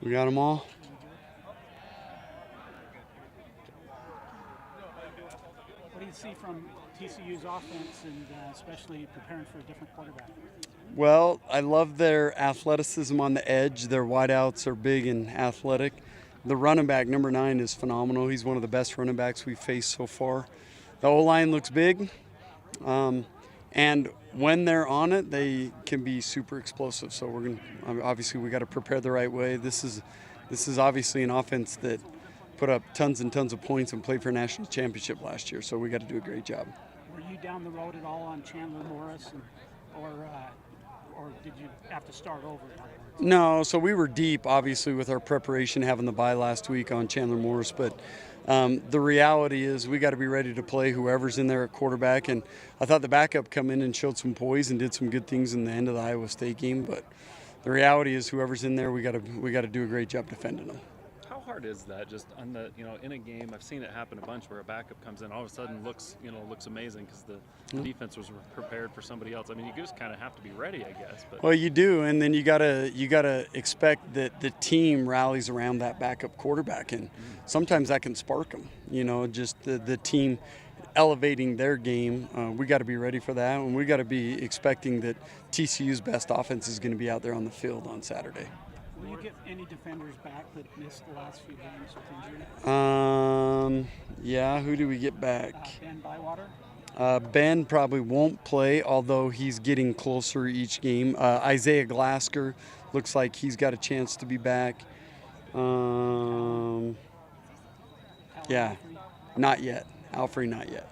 We got them all. What do you see from TCU's offense, and especially preparing for a different quarterback? Well, I love their athleticism on the edge. Their wideouts are big and athletic. The running back, number 9, is phenomenal. He's one of the best running backs we've faced so far. The O-line looks big. And when they're on it, they can be super explosive. So obviously we got to prepare the right way. This is obviously an offense that put up tons and tons of points and played for a national championship last year. So we got to do a great job. Were you down the road at all on Chandler Morris, or did you have to start over? No, so we were deep, obviously, with our preparation, having the bye last week on Chandler Morris. But the reality is we got to be ready to play whoever's in there at quarterback. And I thought the backup come in and showed some poise and did some good things in the end of the Iowa State game. But the reality is whoever's in there, we got to do a great job defending them. How hard is that? Just on the in a game, I've seen it happen a bunch where a backup comes in, all of a sudden looks amazing because the defense was prepared for somebody else. I mean, you just kind of have to be ready, I guess. But well, you do, and then you gotta expect that the team rallies around that backup quarterback, and sometimes that can spark them. Just the team elevating their game. We got to be ready for that, and we got to be expecting that TCU's best offense is going to be out there on the field on Saturday. Will you get any defenders back that missed the last few games with injury? Yeah, who do we get back? Ben Bywater? Ben probably won't play, although he's getting closer each game. Isaiah Glasker looks like he's got a chance to be back. Yeah, not yet. Alfrey, not yet.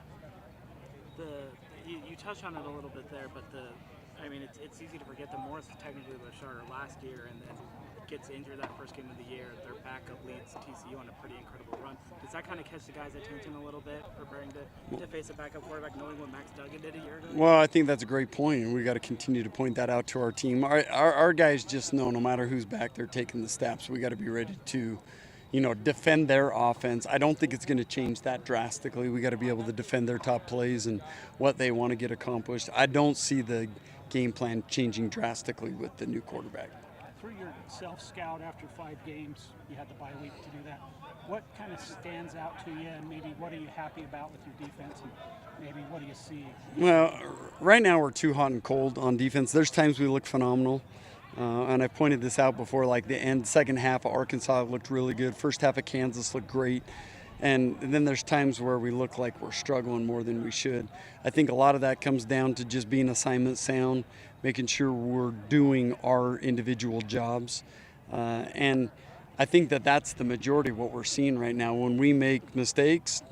You touched on it a little bit there, but it's easy to forget that Morris was technically the starter last year, and then gets injured that first game of the year. Their backup leads TCU on a pretty incredible run. Does that kind of catch the guys' attention a little bit, preparing to face a backup quarterback, knowing what Max Duggan did a year ago? Well, I think that's a great point, and we got to continue to point that out to our team. Our guys just know no matter who's back, they're taking the steps. We got to be ready to defend their offense. I don't think it's going to change that drastically. We got to be able to defend their top plays and what they want to get accomplished. I don't see the game plan changing drastically with the new quarterback. For your self-scout after 5 games, you had the bye week to do that. What kind of stands out to you, and maybe what are you happy about with your defense, and maybe what do you see? Well, right now we're too hot and cold on defense. There's times we look phenomenal. And I've pointed this out before, like the second half of Arkansas looked really good. First half of Kansas looked great. And then there's times where we look like we're struggling more than we should. I think a lot of that comes down to just being assignment sound, making sure we're doing our individual jobs. And I think that's the majority of what we're seeing right now. When we make mistakes,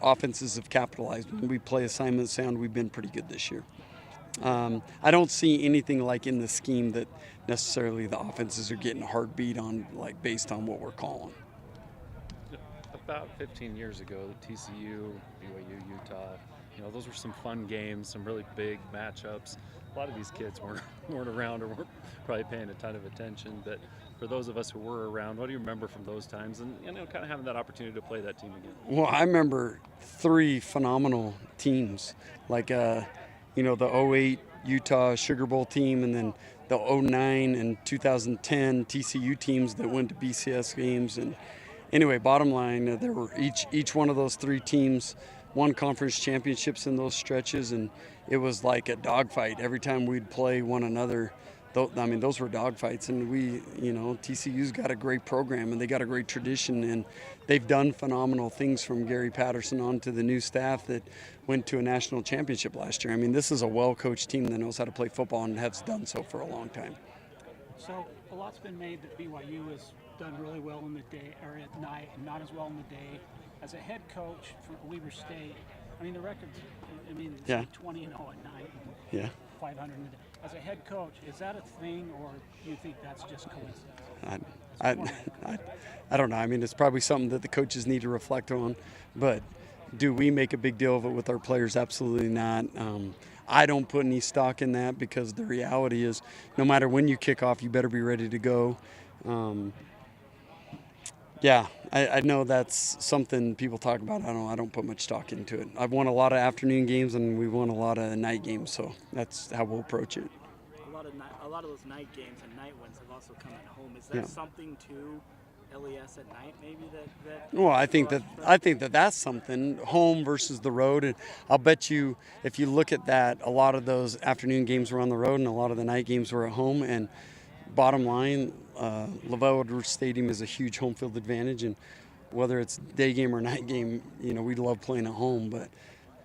offenses have capitalized. When we play assignment sound, we've been pretty good this year. I don't see anything like in the scheme that necessarily the offenses are getting a hard beat on, like based on what we're calling. About 15 years ago, TCU, BYU, Utah, those were some fun games, some really big matchups. A lot of these kids weren't around or weren't probably paying a ton of attention, but for those of us who were around, what do you remember from those times and kind of having that opportunity to play that team again? Well, I remember 3 phenomenal teams, like the 08 Utah Sugar Bowl team, and then the 09 and 2010 TCU teams that went to BCS games. And anyway, bottom line, there were each one of those 3 teams won conference championships in those stretches, and it was like a dogfight every time we'd play one another. Those were dogfights, and TCU's got a great program, and they got a great tradition, and they've done phenomenal things from Gary Patterson on to the new staff that went to a national championship last year. This is a well-coached team that knows how to play football and has done so for a long time. So a lot's been made that BYU has done really well in the day or at night, and not as well in the day. As a head coach for Weber State, the record's, it's like 20-0 at night. Yeah. 500 in the day. As a head coach, is that a thing, or do you think that's just coincidence? I don't know. It's probably something that the coaches need to reflect on. But do we make a big deal of it with our players? Absolutely not. I don't put any stock in that, because the reality is no matter when you kick off, you better be ready to go. I know that's something people talk about. I don't put much stock into it. I've won a lot of afternoon games, and we've won a lot of night games, so that's how we'll approach it. A a lot of those night games and night wins have also come at home. Is there something to LES at night, maybe that Well, I think that that's something, home versus the road, and I'll bet you if you look at that, a lot of those afternoon games were on the road, and a lot of the night games were at home. And bottom line, Lavelle Stadium is a huge home field advantage, and whether it's day game or night game, we love playing at home. But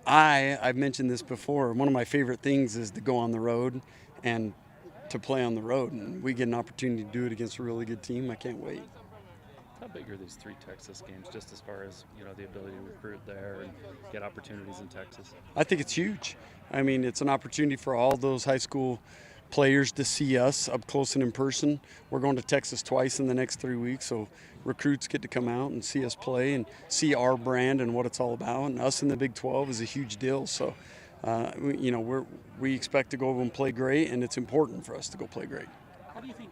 I've mentioned this before. One of my favorite things is to go on the road and to play on the road, and we get an opportunity to do it against a really good team. I can't wait. How big are these 3 Texas games, just as far as the ability to recruit there and get opportunities in Texas? I think it's huge. I mean, it's an opportunity for all those high school players to see us up close and in person. We're going to Texas twice in the next 3 weeks, so recruits get to come out and see us play and see our brand and what it's all about. And us in the Big 12 is a huge deal. So, we expect to go over and play great, and it's important for us to go play great. How do you think?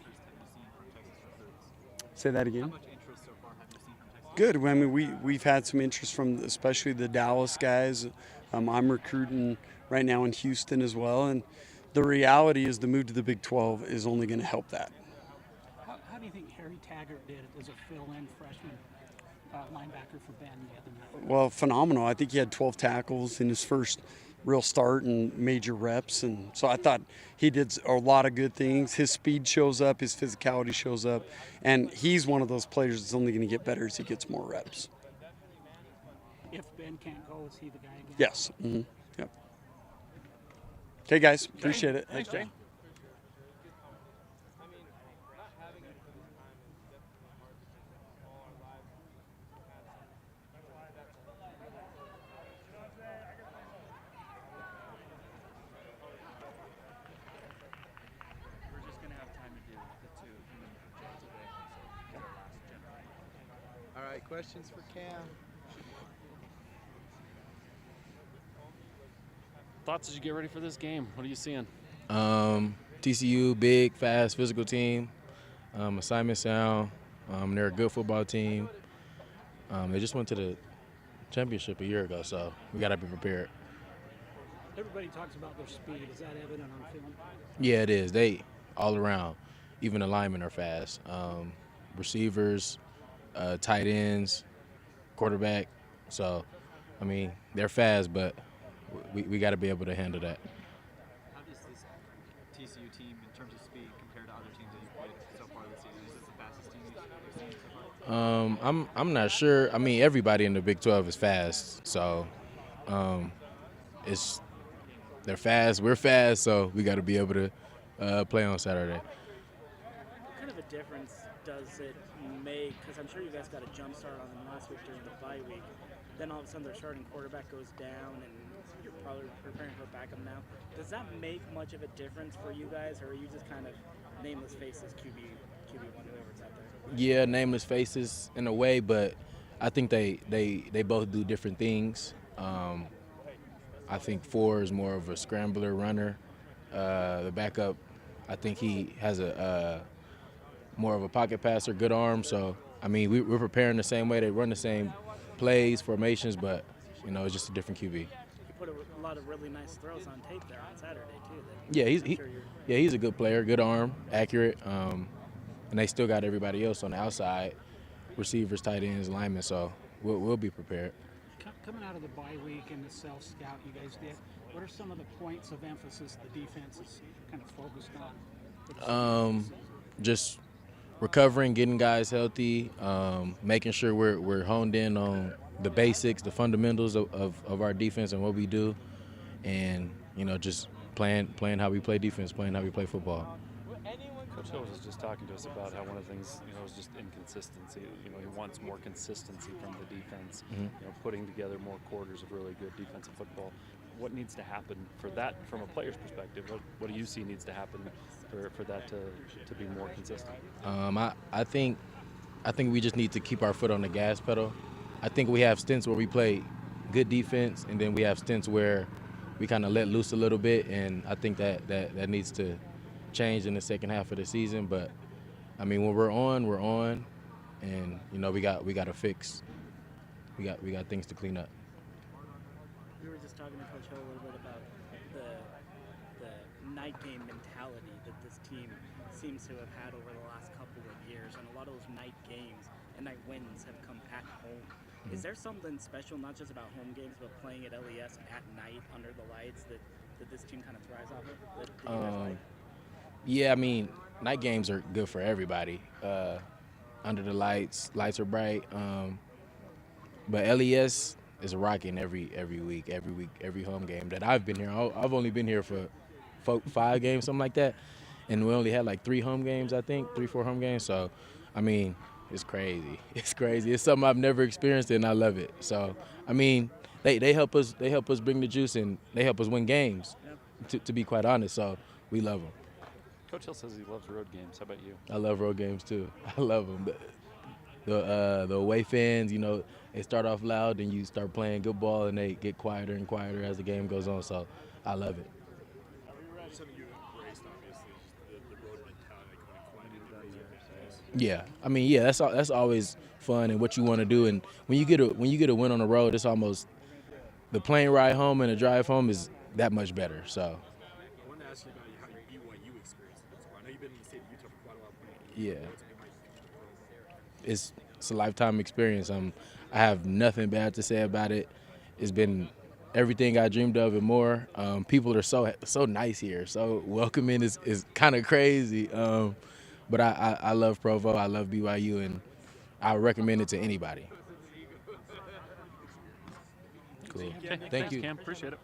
Say that again. How much interest so far have you seen from Texas? Good. I mean, we've had some interest from especially the Dallas guys. I'm recruiting right now in Houston as well, and the reality is the move to the Big 12 is only going to help that. How do you think Harry Taggart did as a fill-in freshman linebacker for Ben the other night? Well, phenomenal. I think he had 12 tackles in his first real start and major reps, and so I thought he did a lot of good things. His speed shows up, his physicality shows up, and he's one of those players that's only going to get better as he gets more reps. If Ben can't go, is he the guy again? Yes. Mm-hmm. Yep. Okay, guys. Appreciate it. Thanks, Jay. All right, questions for Cam? Thoughts as you get ready for this game? What are you seeing? TCU, big, fast, physical team. Assignment sound. They're a good football team. They just went to the championship a year ago, so we got to be prepared. Everybody talks about their speed. Is that evident on film? Yeah, it is. They all around, even the linemen are fast. Receivers, tight ends, quarterback. So, I mean, they're fast, but we got to be able to handle that. How does this TCU team, in terms of speed, compare to other teams that you've played so far this season? Is this the fastest team you've seen so far? I'm not sure. I mean, everybody in the Big 12 is fast, so they're fast. We're fast, so we got to be able to play on Saturday. What kind of a difference does it make? Because I'm sure you guys got a jump start on them last week during the bye week. Then all of a sudden their starting quarterback goes down, and you're probably preparing for a backup now. Does that make much of a difference for you guys, or are you just kind of nameless faces, QB1, whoever's out there? Yeah, nameless faces in a way, but I think they both do different things. I think Four is more of a scrambler runner. The backup, I think he has a more of a pocket passer, good arm. So, I mean, we're preparing the same way. They run the same plays, formations, but, it's just a different QB. He put a lot of really nice throws on tape there on Saturday, too. Yeah, he's a good player, good arm, accurate. And they still got everybody else on the outside, receivers, tight ends, linemen, so we'll be prepared. Coming out of the bye week and the self-scout you guys did, what are some of the points of emphasis the defense is kind of focused on? Just recovering, getting guys healthy, making sure we're honed in on the basics, the fundamentals of our defense and what we do, and just playing how we play defense, playing how we play football. Coach Hill was just talking to us about how one of the things, is just inconsistency. He wants more consistency from the defense, putting together more quarters of really good defensive football. What needs to happen for that from a player's perspective? What do you see needs to happen for that to be more consistent? I think we just need to keep our foot on the gas pedal. I think we have stints where we play good defense, and then we have stints where we kind of let loose a little bit, and I think that needs to change in the second half of the season. But I mean, when we're on, and we got to fix. We got things to clean up. We were just talking to Coach Hill a little bit about the night game mentality that this team seems to have had over the last couple of years, and a lot of those night games and night wins have come at home. Is there something special, not just about home games, but playing at LES at night under the lights that this team kind of thrives off of? That you guys like? Yeah, I mean, night games are good for everybody. Under the lights are bright. But LES is rocking every week, every home game that I've been here. I've only been here for 5 games, something like that, and we only had like 3 home games, I think, 3-4 home games. So, I mean, it's crazy. It's crazy. It's something I've never experienced, and I love it. So, I mean, they help us. They help us bring the juice, and they help us win games. To be quite honest, so we love them. Coach Hill says he loves road games. How about you? I love road games too. I love them. The away fans, you know, they start off loud, and you start playing good ball, and they get quieter and quieter as the game goes on. So I love it. Something you embraced, obviously, the road mentality, Yeah, I mean, yeah, that's always fun and what you want to do. And when you get a win on the road, it's almost the plane ride home and the drive home is that much better. So. I wanted to ask you about how your BYU experience was. I know you've been in the state of Utah for quite a while. Yeah. It's a lifetime experience. I have nothing bad to say about it. It's been everything I dreamed of and more. People are so nice here, so welcoming is kind of crazy. But I love Provo, I love BYU, and I recommend it to anybody. Cool. Okay, Thank thanks, you. Cam. Appreciate it.